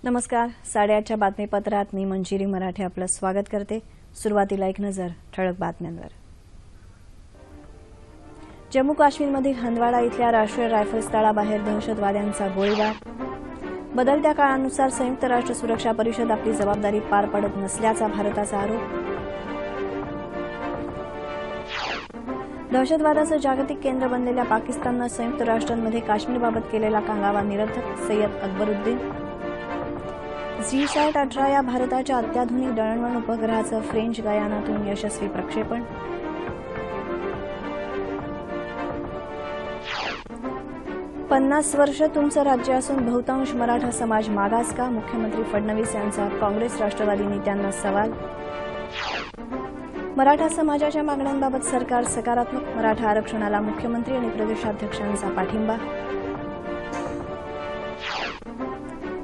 नमस्कार. 8:30च्या बातमीपत्रात मी मंजिरी मराठे आपलं स्वागत करते. सुरुवातीला एक नजर ठळक बातम्यांवर. जम्मू काश्मीरमधील हंदवाडा इथल्या राष्ट्रीय रायफल्स तळाबाहेर दहशतवाद्यांचा गोळीबार. बदलत्या काळानुसार संयुक्त राष्ट्र सुरक्षा परिषद आपली जबाबदारी पार पाडत नसल्याचा भारताचा आरोप. दहशतवादाचं जागतिक केंद्र बनलेल्या पाकिस्ताननं संयुक्त राष्ट्रांमध्ये काश्मीरबाबत केलेला कांगावा निरर्थक. सय्यद अकबरुद्दीन. GSAT-18 या भारताच्या अत्याधुनिक दळणवळण उपग्रहाचं फ्रेंच गयानातून यशस्वी प्रक्षेपण. "50 वर्ष तुमचं राज्य असून बहुतांश मराठा समाज मागास का?" मुख्यमंत्री फडणवीस यांचा काँग्रेस राष्ट्रवादी नेत्यांना सवाल. मराठा समाजाच्या मागण्यांबाबत सरकार सकारात्मक. मराठा आरक्षणाला मुख्यमंत्री आणि प्रदेशाध्यक्षांचा पाठिंबा.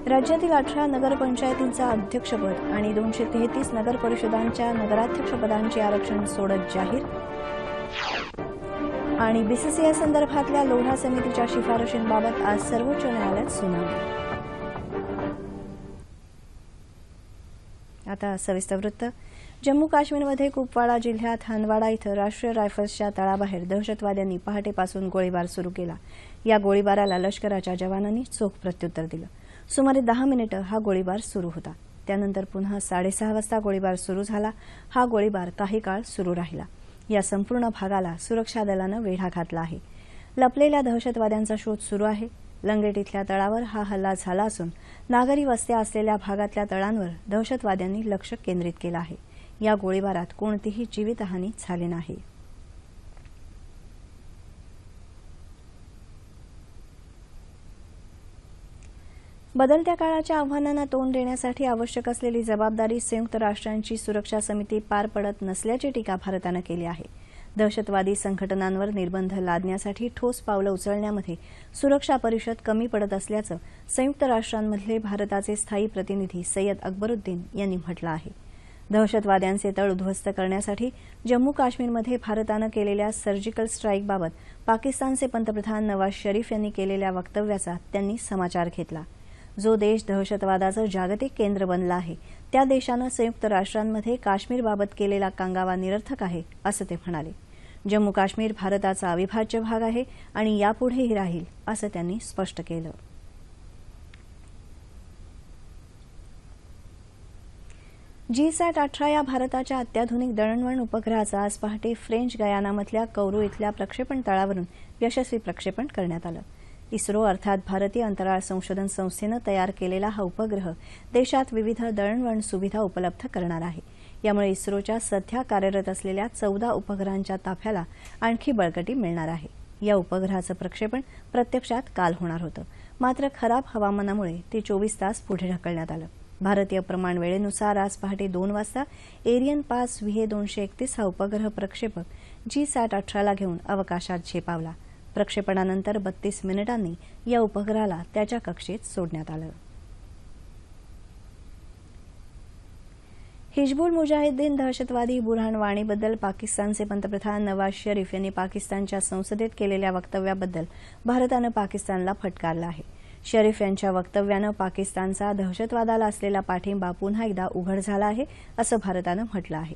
राज्यातील 18 नगरपंचायतींचं अध्यक्षपद आणि 233 नगरपरिषदांच्या नगराध्यक्षपदांचे आरक्षण सोडत जाहीर. आणि BCCI संदर्भातल्या लोढा समितीच्या शिफारशींबाबत आज सर्वोच्च न्यायालयात सुनावणी. आता सविस्तर वृत्त. जम्मू काश्मीरमध्ये कुपवाडा जिल्ह्यात हंदवाडा इथं राष्ट्रीय रायफल्सच्या तळाबाहेर दहशतवाद्यांनी पहाटेपासून गोळीबार सुरू केला. या गोळीबाराला लष्कराच्या जवानांनी चोख प्रत्युत्तर दिलं. सुमारे 10 मिनिटं हा गोळीबार सुरू होता. त्यानंतर पुन्हा 6:30 वाजता गोळीबार सुरू झाला. हा गोळीबार काही काळ सुरू राहिला. या संपूर्ण भागाला सुरक्षा दलानं वेढा घातला आहे. लपलेल्या दहशतवाद्यांचा शोध सुरू आहे. लंगेट इथल्या तळावर हा हल्ला झाला असून नागरी वस्त्या असलेल्या भागातल्या तळांवर दहशतवाद्यांनी लक्ष केंद्रित केलं आहे. या गोळीबारात कोणतीही जीवितहानी झाली नाही. बदलत्या काळाच्या आव्हानांना तोंड देण्यासाठी आवश्यक असलेली जबाबदारी संयुक्त राष्ट्रांची सुरक्षा समिती पार पडत नसल्याची टीका भारतानं केली आहे. दहशतवादी संघटनांवर निर्बंध लादण्यासाठी ठोस पावलं उचलण्यामध्ये सुरक्षा परिषद कमी पडत असल्याचं संयुक्त राष्ट्रांमधले भारताचे स्थायी प्रतिनिधी सय्यद अकबरुद्दीन यांनी म्हटलं आहे. दहशतवाद्यांचे तळ उद्ध्वस्त करण्यासाठी जम्मू काश्मीरमध्ये भारतानं केलेल्या सर्जिकल स्ट्राईकबाबत पाकिस्तानचे पंतप्रधान नवाज शरीफ यांनी केलेल्या वक्तव्याचा त्यांनी समाचार घेतला. जो देश दहशतवादाचं जागतिक केंद्र बनला आहे त्या देशानं संयुक्त राष्ट्रांमध्ये काश्मीरबाबत केलेला कांगावा निरर्थक आहे, असं ते म्हणाले. जम्मू काश्मीर भारताचा अविभाज्य भाग आहे आणि यापुढेही राहील, असं त्यांनी स्पष्ट केलं. GSAT-18 या भारताच्या अत्याधुनिक दळणवळण उपग्रहाचं आज पहाटे फ्रेंच गयानामधल्या कौरू इथल्या प्रक्षेपण तळावरून यशस्वी प्रक्षेपण करण्यात आलं. इस्रो अर्थात भारतीय अंतराळ संशोधन संस्थेनं तयार केलेला हा उपग्रह देशात विविध दळणवळण सुविधा उपलब्ध करणार आहे. यामुळे इस्रोच्या सध्या कार्यरत असलेल्या 14 उपग्रहांच्या ताफ्याला आणखी बळकटी मिळणार आहे. या उपग्रहाचं प्रक्षेपण प्रत्यक्षात काल होणार होतं, मात्र खराब हवामानामुळे ते 24 तास पुढे ढकलण्यात आलं. भारतीय प्रमाण वेळेनुसार आज पहाटे 2 वाजता एरियन 5 VA-231 हा उपग्रह प्रक्षेपक GSAT-18ला घेऊन अवकाशात झेपावला. प्रक्षेपणानंतर 32 मिनिटांनी या उपग्रहाला त्याच्या कक्षेत सोडण्यात आलं. हिजबुल मुजाहिद्दीन दहशतवादी बुरहान वाणीबद्दल पाकिस्तानचे पंतप्रधान नवाज शरीफ यांनी पाकिस्तानच्या संसदेत केलेल्या वक्तव्याबद्दल भारतानं पाकिस्तानला फटकारलं आहे. शरीफ यांच्या वक्तव्यानं पाकिस्तानचा दहशतवादाला असलेला पाठिंबा पुन्हा एकदा उघड झाला आहे, असं भारतानं म्हटलं आहे.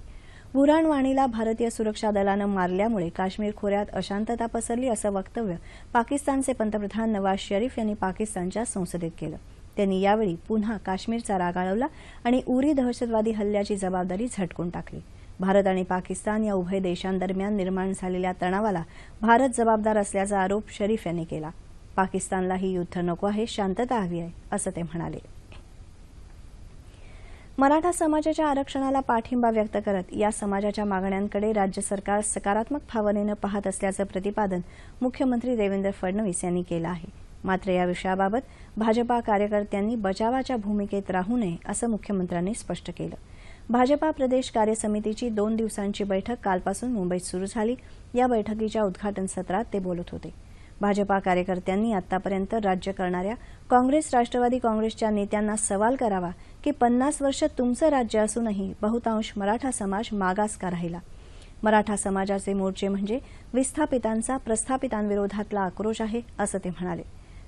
बुरहान वाणीला भारतीय सुरक्षा दलानं मारल्यामुळे काश्मीर खोऱ्यात अशांतता पसरली, असं वक्तव्य पाकिस्तानचे पंतप्रधान नवाज शरीफ यांनी पाकिस्तानच्या संसदेत केलं. त्यांनी यावेळी पुन्हा काश्मीरचा राग आळवला आणि उरी दहशतवादी हल्ल्याची जबाबदारी झटकून टाकली. भारत आणि पाकिस्तान या उभय देशांदरम्यान निर्माण झालेल्या तणावाला भारत जबाबदार असल्याचा आरोप शरीफ यांनी केला. पाकिस्तानलाही युद्ध नको आहे, शांतता हवी आहे, असं ते म्हणाले. मराठा समाजाच्या आरक्षणाला पाठिंबा व्यक्त करत या समाजाच्या मागण्यांकडे राज्य सरकार सकारात्मक भावनेनं पाहत असल्याचं प्रतिपादन मुख्यमंत्री देवेंद्र फडणवीस यांनी केलं आहे. मात्र या विषयाबाबत भाजपा कार्यकर्त्यांनी बचावाच्या भूमिकेत राहू नये, असं मुख्यमंत्र्यांनी स्पष्ट केलं. भाजपा प्रदेश कार्यसमितीची 2 दिवसांची बैठक कालपासून मुंबईत सुरू झाली. या बैठकीच्या उद्घाटन सत्रात ते बोलत होते. भाजपा कार्यकर्त्यांनी आतापर्यंत राज्य करणाऱ्या काँग्रेस राष्ट्रवादी काँग्रेसच्या नेत्यांना सवाल करावा की 50 वर्ष तुमचं राज्य असूनही बहुतांश मराठा समाज मागास का राहिला. मराठा समाजाचे मोर्चे म्हणजे विस्थापितांचा प्रस्थापितांविरोधातला आक्रोश आहे, असं ते म्हणाले.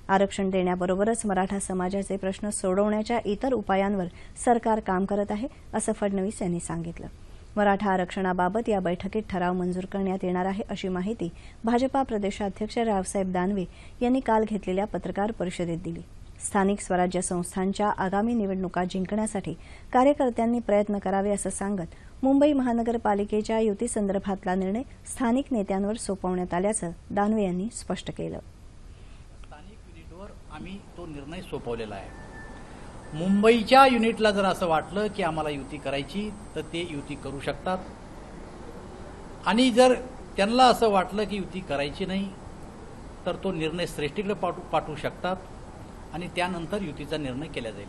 आरक्षण देण्याबरोबरच मराठा समाजाचे प्रश्न सोडवण्याच्या इतर उपायांवर सरकार काम करत आहे, असं फडणवीस यांनी सांगितलं. मराठा आरक्षणाबाबत या बैठकीत ठराव मंजूर करण्यात येणार आहे, अशी माहिती भाजपा प्रदेशाध्यक्ष रावसाहेब दानवे यांनी काल घेतलेल्या पत्रकार परिषदेत दिली. स्थानिक स्वराज्य संस्थांच्या आगामी निवडणुका जिंकण्यासाठी कार्यकर्त्यांनी प्रयत्न करावे असं सांगत मुंबई महानगरपालिकेच्या युतीसंदर्भातला निर्णय स्थानिक नेत्यांवर सोपवण्यात आल्याचं दानवे यांनी स्पष्ट केलं. स्थानिक युनिटवर आम्ही तो निर्णय सोपवलेला आहे. मुंबईच्या युनिटला जर असं वाटलं की आम्हाला युती करायची तर ते युती करू शकतात, आणि जर त्यांना असं वाटलं की युती करायची नाही तर तो निर्णय श्रेष्ठीकडे पाठवू शकतात आणि त्यानंतर युतीचा निर्णय केला जाईल.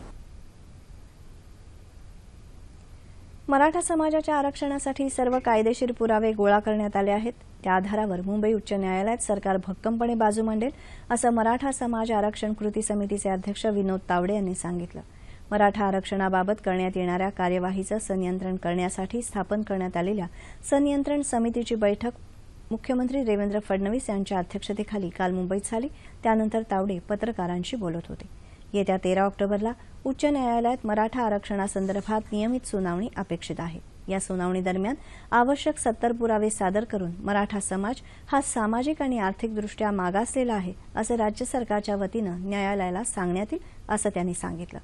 मराठा समाजाच्या आरक्षणासाठी सर्व कायदेशीर पुरावे गोळा करण्यात आले आहेत. त्या आधारावर मुंबई उच्च न्यायालयात सरकार भक्कमपणे बाजू मांडेल, असं मराठा समाज आरक्षण कृती समितीचे अध्यक्ष विनोद तावडे यांनी सांगितलं. मराठा आरक्षणाबाबत करण्यात येणाऱ्या कार्यवाहीचं संनियंत्रण करण्यासाठी स्थापन करण्यात आलेल्या संनियंत्रण समितीची बैठक मुख्यमंत्री देवेंद्र फडणवीस यांच्या अध्यक्षतेखाली काल मुंबईत झाली. त्यानंतर तावडे पत्रकारांशी बोलत होते. येत्या 13 ऑक्टोबरला उच्च न्यायालयात मराठा आरक्षणासंदर्भात नियमित सुनावणी अपेक्षित आहे. या सुनावणीदरम्यान आवश्यक 70 पुरावे सादर करून मराठा समाज हा सामाजिक आणि आर्थिकदृष्ट्या मागासलेला आहे, असं राज्य सरकारच्या वतीनं न्यायालयाला सांगण्यात येईल, असं त्यांनी सांगितलं.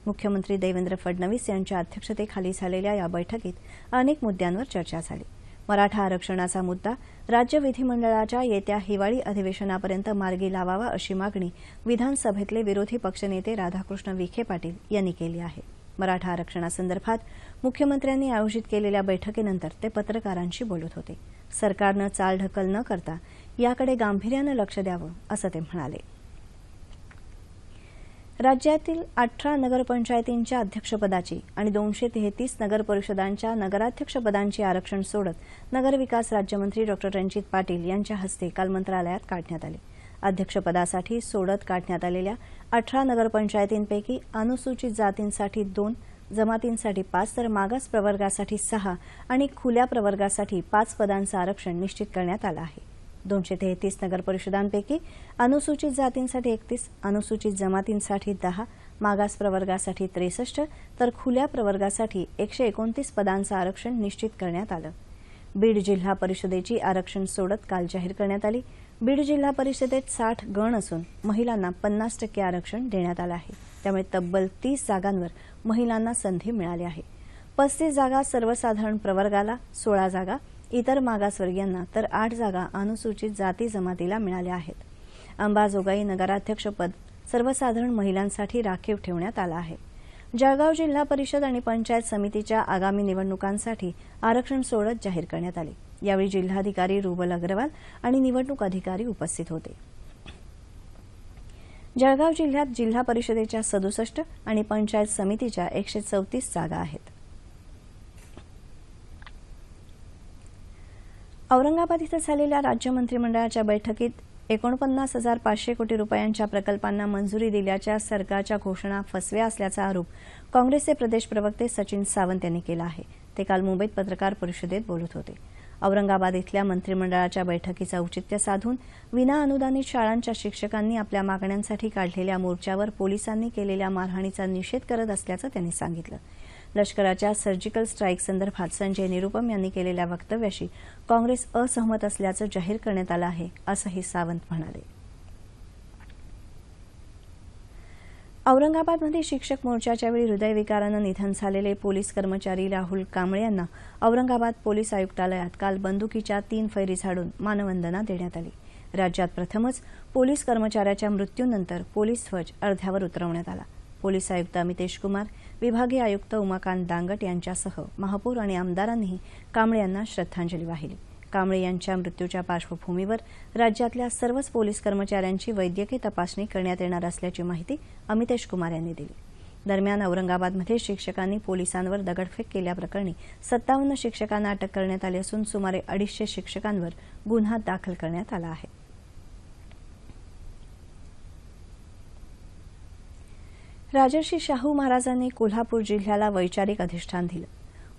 मुख्यमंत्री देवेंद्र फडणवीस यांच्या अध्यक्षतेखाली झालेल्या या बैठकीत अनेक मुद्द्यांवर चर्चा झाली. मराठा आरक्षणाचा मुद्दा राज्य विधिमंडळाच्या येत्या हिवाळी अधिवेशनापर्यंत मार्गी लावावा, अशी मागणी विधानसभेतले विरोधी पक्षनेते राधाकृष्ण विखे पाटील यांनी केली आहे. मराठा आरक्षणासंदर्भात मुख्यमंत्र्यांनी आयोजित केलेल्या बैठकीनंतर ते पत्रकारांशी बोलत होते. सरकारनं चालढकल न करता याकडे गांभीर्यानं लक्ष द्यावं, असं ते म्हणाले. राज्यातील 18 नगरपंचायतींच्या अध्यक्षपदाची आणि 233 नगरपरिषदांच्या नगराध्यक्षपदांची आरक्षण सोडत नगरविकास राज्यमंत्री डॉ. रणजित पाटील यांच्या हस्ते काल मंत्रालयात काढण्यात आले. अध्यक्षपदासाठी सोडत काढण्यात आलेल्या 18 नगरपंचायतींपैकी अनुसूचित जातींसाठी 2, जमातींसाठी 5 तर मागास प्रवर्गासाठी 6 आणि खुल्या प्रवर्गासाठी 5 पदांचं आरक्षण निश्चित करण्यात आलं आहे. 233 नगरपरिषदांपैकी अनुसूचित जातींसाठी 31, अनुसूचित जमातींसाठी 10, मागास प्रवर्गासाठी 63 तर खुल्या प्रवर्गासाठी 129 पदांचं आरक्षण निश्चित करण्यात आलं. बीड जिल्हा परिषदेची आरक्षण सोडत काल जाहीर करण्यात आली. बीड जिल्हा परिषदेत 60 गण असून महिलांना 50% आरक्षण देण्यात आलं आहे. त्यामुळे तब्बल 30 जागांवर महिलांना संधी मिळाली आहे. 35 जागा सर्वसाधारण प्रवर्गाला, 16 जागा इतर मागासवर्गीयांना तर 8 जागा अनुसूचित जाती जमातीला मिळाल्या आहेत. अंबाजोगाई नगराध्यक्षपद सर्वसाधारण महिलांसाठी राखीव ठेवण्यात आलं आहे. जळगाव जिल्हा परिषद आणि पंचायत समितीच्या आगामी निवडणुकांसाठी आरक्षण सोडत जाहीर करण्यात आले. यावेळी जिल्हाधिकारी रुबल अग्रवाल आणि निवडणूक अधिकारी उपस्थित होते. जळगाव जिल्ह्यात जिल्हा परिषदेच्या 67 आणि पंचायत समितीच्या 134 जागा आहेत. औरंगाबाद इथं झालेल्या राज्य मंत्रिमंडळाच्या बैठकीत 49,500 कोटी रुपयांच्या प्रकल्पांना मंजुरी दिल्याच्या सरकारच्या घोषणा फसव्या असल्याचा आरोप काँग्रेसचे प्रदेश प्रवक्ते सचिन सावंत यांनी केला आहे. ते काल मुंबईत पत्रकार परिषदेत बोलत होते. औरंगाबाद इथल्या मंत्रिमंडळाच्या बैठकीचं औचित्य साधून विनाअनुदानित शाळांच्या शिक्षकांनी आपल्या मागण्यांसाठी काढलेल्या मोर्चावर पोलिसांनी केलेल्या मारहाणीचा निषेध करत असल्याचं त्यांनी सांगितलं. लष्कराच्या सर्जिकल स्ट्राईक संदर्भात संजय निरुपम यांनी केलेल्या वक्तव्याशी काँग्रेस असहमत असल्याचं जाहीर करण्यात आलं आहे, असंही सावंत म्हणाले. औरंगाबादमध्ये शिक्षक मोर्चाच्या वेळी हृदयविकारानं निधन झालेले पोलीस कर्मचारी राहुल कांबळे यांना औरंगाबाद पोलीस आयुक्तालयात काल बंदुकीच्या 3 फैरी झाडून मानवंदना देण्यात आली. राज्यात प्रथमच पोलीस कर्मचाऱ्याच्या मृत्यूनंतर पोलीस ध्वज अर्ध्यावर उतरवण्यात आला. पोलीस आयुक्त अमितेश कुमार, विभागीय आयुक्त उमाकांत दांगट यांच्यासह महापौर आणि आमदारांनीही कांबळे यांना श्रद्धांजली वाहिली. कांबळे यांच्या मृत्यूच्या पार्श्वभूमीवर राज्यातल्या सर्वच पोलीस कर्मचाऱ्यांची वैद्यकीय तपासणी करण्यात येणार असल्याची माहिती अमितेश कुमार यांनी दिली. दरम्यान औरंगाबादमध्ये शिक्षकांनी पोलिसांवर दगडफेक केल्याप्रकरणी 57 शिक्षकांना अटक करण्यात आली असून सुमारे 250 शिक्षकांवर गुन्हा दाखल करण्यात आला आहे. राजर्षी शाहू महाराजांनी कोल्हापूर जिल्ह्याला वैचारिक अधिष्ठान दिलं,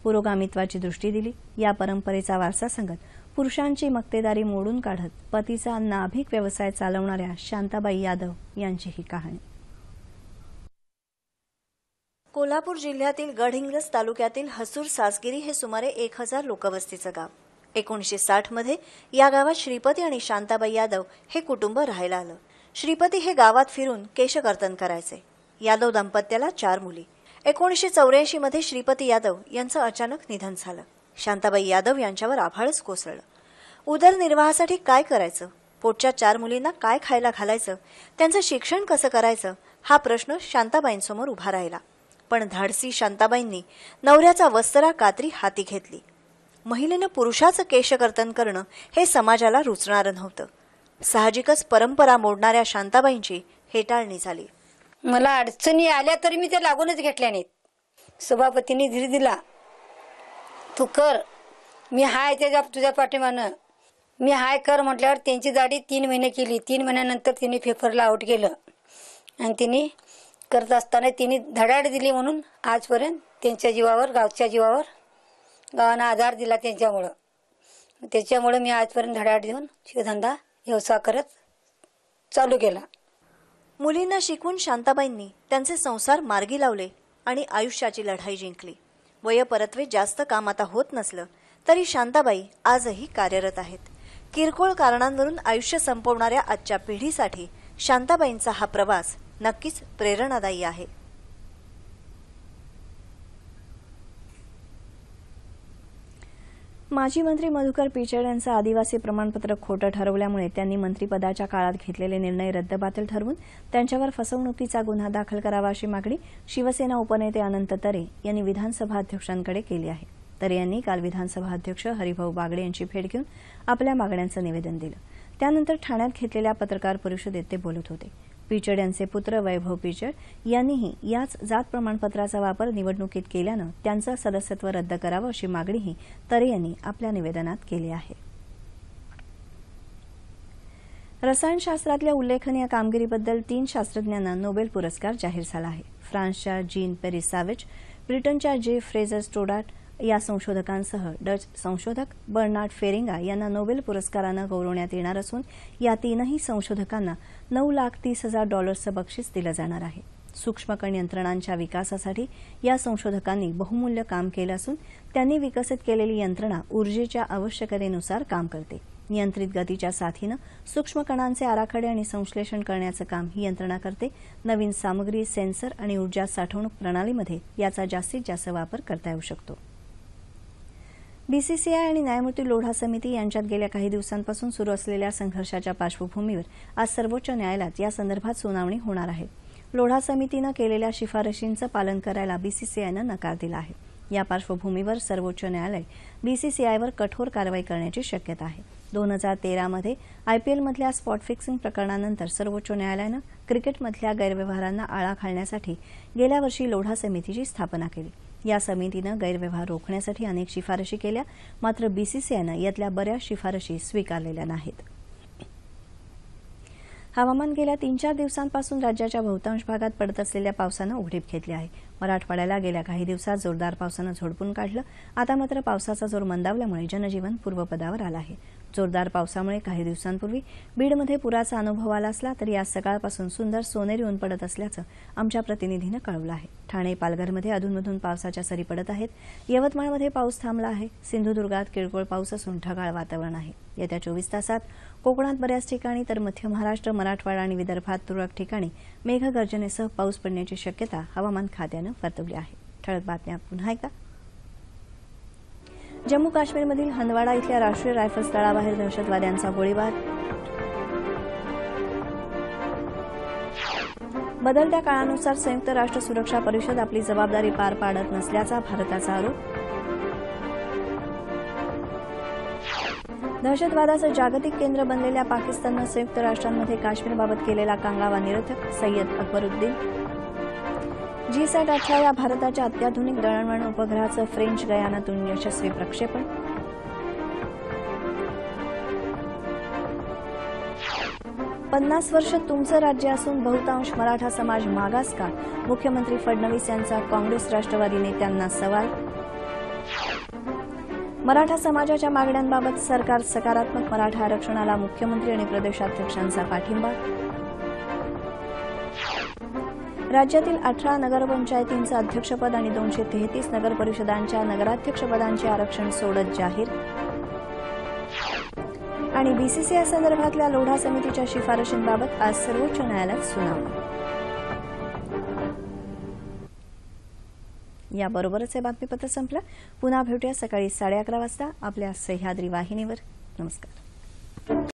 पुरोगामित्वाची दृष्टी दिली. या परंपरेचा वारसा सांगत पुरुषांची मक्तेदारी मोडून काढत पतीचा नाभिक व्यवसाय चालवणाऱ्या शांताबाई यादव यांची ही कहाणी। कोल्हापूर जिल्ह्यातील गडहिंग्लज तालुक्यातील हसूर सासगिरी हे सुमारे 1000 लोकवस्तीचं गाव। 1960 मध्ये या गावात श्रीपती आणि शांताबाई यादव हे कुटुंब राहायला आलं। श्रीपती हे गावात फिरून केशकर्तन करायचे। यादव दाम्पत्याला 4 मुली। 1984 मध्ये श्रीपती यादव यांचं अचानक निधन झालं। शांताबाई यादव यांच्यावर आभाळच कोसळलं। उदरनिर्वाहासाठी काय करायचं, पोटच्या 4 मुलींना काय खायला घालायचं, त्यांचं शिक्षण कसं करायचं, हा प्रश्न शांताबाईंसमोर उभा राहिला। पण धाडसी शांताबाईंनी नवऱ्याचा वस्त्रा कात्री हाती घेतली। महिलेनं पुरुषाचं केशकर्तन करणं हे समाजाला रुचणारं नव्हतं। साहजिकच परंपरा मोडणाऱ्या शांताबाईंची हेटाळणी झाली। मला अडचणी आल्या तरी मी ते लागूनच घेतल्या नाहीत। सभापतींनी धीर दिला, तू कर, मी हाय त्याच्या तुझ्या पाठीमानं, मी हाय कर म्हटल्यावर त्यांची दाढी 3 महिने केली। 3 महिन्यानंतर तिने पेपरला आउट केलं आणि तिने करत असताना तिने धडाड दिली म्हणून आजपर्यंत त्यांच्या जीवावर, गावच्या जीवावर, गावांना आधार दिला त्याच्यामुळे मी आजपर्यंत धडाड देऊन शिवधंदा व्यवसाय करत चालू केला। मुलींना शिकवून शांताबाईंनी त्यांचे संसार मार्गी लावले आणि आयुष्याची लढाई जिंकली। वयपरत्वे जास्त काम आता होत नसलं तरी शांताबाई आजही कार्यरत आहेत। किरकोळ कारणांवरून आयुष्य संपवणाऱ्या आजच्या पिढीसाठी शांताबाईंचा हा प्रवास नक्कीच प्रेरणादायी आहे। माजी मंत्री मधुकर पिचड यांचं आदिवासी प्रमाणपत्र खोटं ठरवल्यामुळे त्यांनी मंत्रिपदाच्या काळात घेतलेले निर्णय रद्दबातल ठरवून त्यांच्यावर फसवणुकीचा गुन्हा दाखल करावा अशी मागणी शिवसेना उपनेते अनंत तरे यांनी विधानसभा अध्यक्षांकडे केली आहे। तरे यांनी काल विधानसभा अध्यक्ष हरिभाऊ बागडे यांची भेट घेऊन आपल्या मागण्यांचं निवेदन दिलं। त्यानंतर ठाण्यात घेतलेल्या पत्रकार परिषदेत ते बोलत होते। पिचड यांचे पुत्र वैभव पिचड यांनीही याच जात प्रमाणपत्राचा वापर निवडणुकीत केल्यानं त्यांचं सदस्यत्व रद्द करावं अशी मागणीही तरे यांनी आपल्या निवेदनात केली आहे। रसायनशास्त्रातल्या उल्लेखनीय कामगिरीबद्दल 3 शास्त्रज्ञांना नोबेल पुरस्कार जाहीर झाला आहे। फ्रान्सच्या जीन पेरिसावेज, ब्रिटनच्या जे फ्रेझर स्टोडाट या संशोधकांसह डच संशोधक बर्नार्ड फेरिंगा यांना नोबेल पुरस्कारानं गौरवण्यात येणार असून या 3ही संशोधकांना $9,30,000 बक्षीस दिलं जाणार आहे। सूक्ष्मकण यंत्रणांच्या विकासासाठी या संशोधकांनी बहुमूल्य काम केलं असून त्यांनी विकसित केलेली यंत्रणा ऊर्जेच्या आवश्यकतेनुसार काम करते। नियंत्रित गतीच्या साथीनं सूक्ष्मकणांचे आराखडे आणि संश्लेषण करण्याचं काम ही यंत्रणा करते। नवीन सामग्री, सेन्सर आणि ऊर्जा साठवणूक प्रणालीमध्ये याचा जास्तीत जास्त वापर करता येऊ शकतो। बीसीसीआय आणि न्यायमूर्ती लोढा समिती यांच्यात गेल्या काही दिवसांपासून सुरू असलेल्या संघर्षाच्या पार्श्वभूमीवर आज सर्वोच्च न्यायालयात या संदर्भात सुनावणी होणार आहे। लोढा समितीनं केलेल्या शिफारशींचं पालन करायला बीसीसीआयनं नकार दिला आहे। या पार्श्वभूमीवर सर्वोच्च न्यायालय बीसीसीआयवर कठोर कारवाई करण्याची शक्यता आहे। 2013मध्ये आयपीएलमधल्या स्पॉट फिक्सिंग प्रकरणानंतर सर्वोच्च न्यायालयानं क्रिकेटमधल्या गैरव्यवहारांना आळा घालण्यासाठी गेल्या वर्षी लोढा समितीची स्थापना केली। या समितीनं गैरव्यवहार रोखण्यासाठी अनेक शिफारशी केल्या, मात्र बीसीसीआयनं यातल्या बऱ्याच शिफारशी स्वीकारलेल्या नाहीत। हवामान गेल्या 3-4 दिवसांपासून राज्याच्या बहुतांश भागात पडत असलेल्या पावसानं उघडीप घेतली आहे। मराठवाड्याला गेल्या काही दिवसात जोरदार पावसानं झोडपून काढलं। आता मात्र पावसाचा जोर मंदावल्यामुळे जनजीवन पूर्वपदावर आलं आहे। जोरदार पावसामुळे काही दिवसांपूर्वी बीडमध्ये पुराचा अनुभव आला असला तरी आज सकाळपासून सुंदर सोनेरी ऊन पडत असल्याचं आमच्या प्रतिनिधीनं कळवलं आहे। ठाणे, पालघरमध्ये अधूनमधून पावसाच्या सरी पडत आहेत। यवतमाळमध्ये पाऊस थांबला आहे। सिंधुदुर्गात किरकोळ पाऊस असून ढगाळ वातावरण आहे। येत्या 24 तासात कोकणात बऱ्याच ठिकाणी तर मध्य महाराष्ट्र, मराठवाडा आणि विदर्भात तुरळक ठिकाणी मेघगर्जनेसह पाऊस पडण्याची शक्यता हवामान खात्यानं वर्तवली आहे। ठळक बातम्या पुन्हा एकदा। जम्मू काश्मीरमधील हंदवाडा इथल्या राष्ट्रीय रायफल्स तळाबाहेर दहशतवाद्यांचा गोळीबार। बदलत्या काळानुसार संयुक्त राष्ट्र सुरक्षा परिषद आपली जबाबदारी पार पाडत नसल्याचा भारताचा आरोप। दहशतवादाचं जागतिक केंद्र बनलेल्या पाकिस्ताननं संयुक्त राष्ट्रांमध्ये काश्मीरबाबत केलेला कांगावा निरर्थक। सय्यद अकबरुद्दीन। G-SAT-18 या भारताच्या अत्याधुनिक दळणवळण उपग्रहाचं फ्रेंच गयानातून यशस्वी प्रक्षेपण। "50 वर्ष तुमचं राज्य असून बहुतांश मराठा समाज मागास का?" मुख्यमंत्री फडणवीस यांचा काँग्रेस राष्ट्रवादी नेत्यांना सवाल। मराठा समाजाच्या मागण्यांबाबत सरकार सकारात्मक, मराठा आरक्षणाला मुख्यमंत्री आणि प्रदेशाध्यक्षांचा पाठिंबा. राज्यातील 18 नगरपंचायतींचं अध्यक्षपद आणि 233 नगरपरिषदांच्या नगराध्यक्षपदांचे आरक्षण सोडत जाहीर. आणि बीसीसीआय संदर्भातल्या लोढा समितीच्या शिफारशींबाबत आज सर्वोच्च न्यायालयात सुनावणी. याबरोबरच हे बातमीपत्र संपलं. पुन्हा भेटूया सकाळी 11:30 वाजता आपल्या सह्याद्री वाहिनीवर. नमस्कार.